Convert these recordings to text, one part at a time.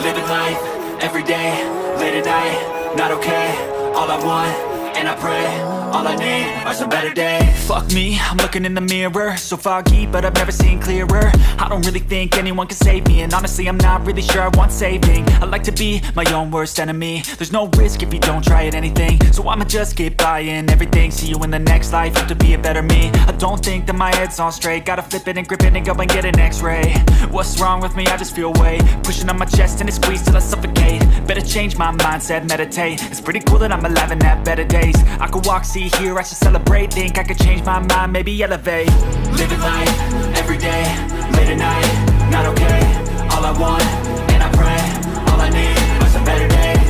Living life, everyday, late at night, not okay. All I want, and I pray, all I need are some better days. Fuck me, I'm looking in the mirror, so foggy, but I've never seen clearer. I don't really think anyone can save me, and honestly I'm not really sure I want saving. I like to be my own worst enemy. There's no risk if you don't try at anything, so I'ma just keep buying everything. See you in the next life, have to be a better me. I don't think that my head's on straight, gotta flip it and grip it and go and get an x-ray. What's wrong with me? I just feel weight pushing on my chest and it squeezes till I suffocate. Better change my mindset, meditate. It's pretty cool that I'm alive and have better days. I could walk, see, hear, I should celebrate. Think I could change my mind, maybe elevate. Living life, everyday, late at night, not okay. All I want, and I pray, all I need are some better days.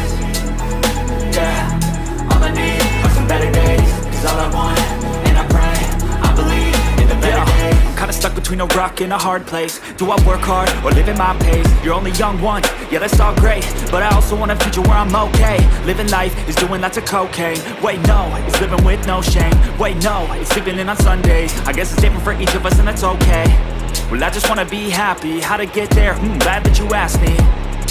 Yeah, all I need are some better days. Cause all I want, and I pray, I believe in the better days. I'm kinda stuck between a rock and a hard place. Do I work hard or live at my pace? You're only young once, yeah that's all great, but I also want a future where I'm okay. Living life is doing lots of cocaine. Wait no, it's living with no shame. Wait no, it's sleeping in on Sundays. I guess it's different for each of us and that's okay. Well I just wanna be happy, how to get there? Glad that you asked me.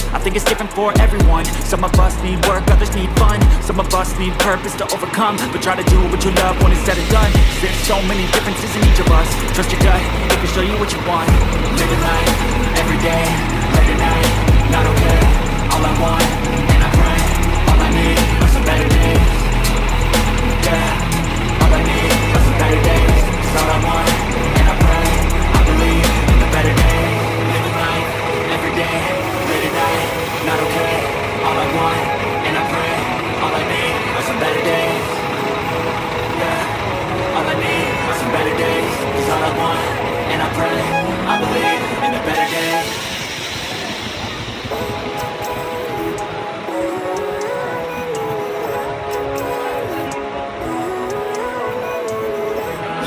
I think it's different for everyone. Some of us need work, others need fun. Some of us need purpose to overcome, but try to do what you love when it's said and done. There's so many differences in each of us. Trust your gut, it can show you what you want. Living life, everyday, late at night, not okay. All I want, and I pray, all I need are some better days. Yeah, all I need are some better days. Cause all I want, and I pray, I believe in the better days. Living life, everyday, late at night, not okay. All I want, and I pray, all I need are some better days. Yeah, all I need are some better days. Cause all I want, and I pray, I believe in the better days.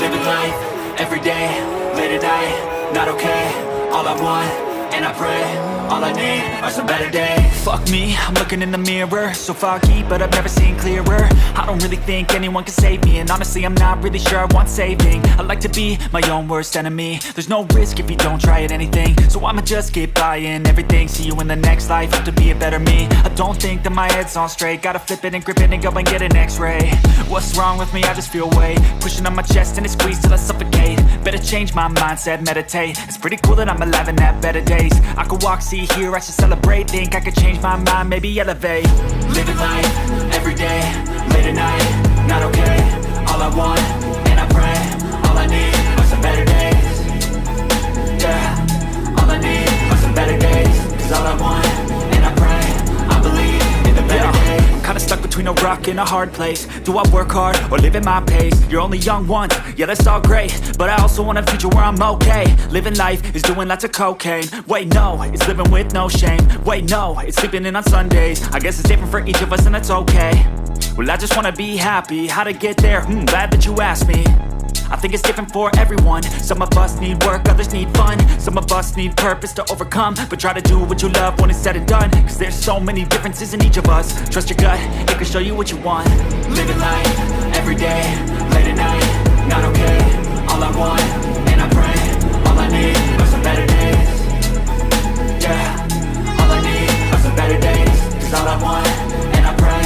Living life, everyday, late at night, not okay. All I want, and I pray, all I need are some better days. Fuck me, I'm looking in the mirror, so foggy, but I've never seen clearer. I don't really think anyone can save me, and honestly I'm not really sure I want saving. I like to be my own worst enemy. There's no risk if you don't try at anything, so I'ma just keep buying everything. See you in the next life, have to be a better me. I don't think that my head's on straight, gotta flip it and grip it and go and get an x-ray. What's wrong with me? I just feel weight pushing on my chest and it squeezes till I suffocate. Better change my mindset, meditate. It's pretty cool that I'm alive and have better days. I could walk, see, hear, I should celebrate. Think I could change my mind, maybe elevate. Living life, everyday, late at night, not okay. All I want, and I pray, all I need are some better days. Yeah, all I need are some better days. Cause all I want, and I pray, I believe in the better days. I'm kinda stuck between a rock and a hard place. Do I work hard or live at my pace? You're only young once, yeah that's all great, but I also want a future where I'm okay. Living life is doing lots of cocaine. Wait no, it's living with no shame. Wait no, it's sleeping in on Sundays. I guess it's different for each of us and that's okay. Well I just wanna be happy, how to get there? Glad that you asked me. I think it's different for everyone. Some of us need work, others need fun. Some of us need purpose to overcome, but try to do what you love when it's said and done. Cause there's so many differences in each of us. Trust your gut, it can show you what you want. Living life, everyday, late at night, not okay. All I want, and I pray, all I need are some better days. Yeah, all I need are some better days. Cause all I want, and I pray,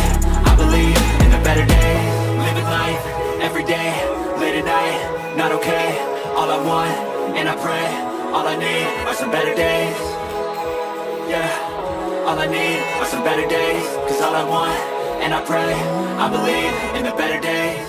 I believe in the better days. Living life, everyday, late at night, not okay. All I want, and I pray, all I need are some better days. Yeah, all I need are some better days. Cause all I want, and I pray, I believe in the better days.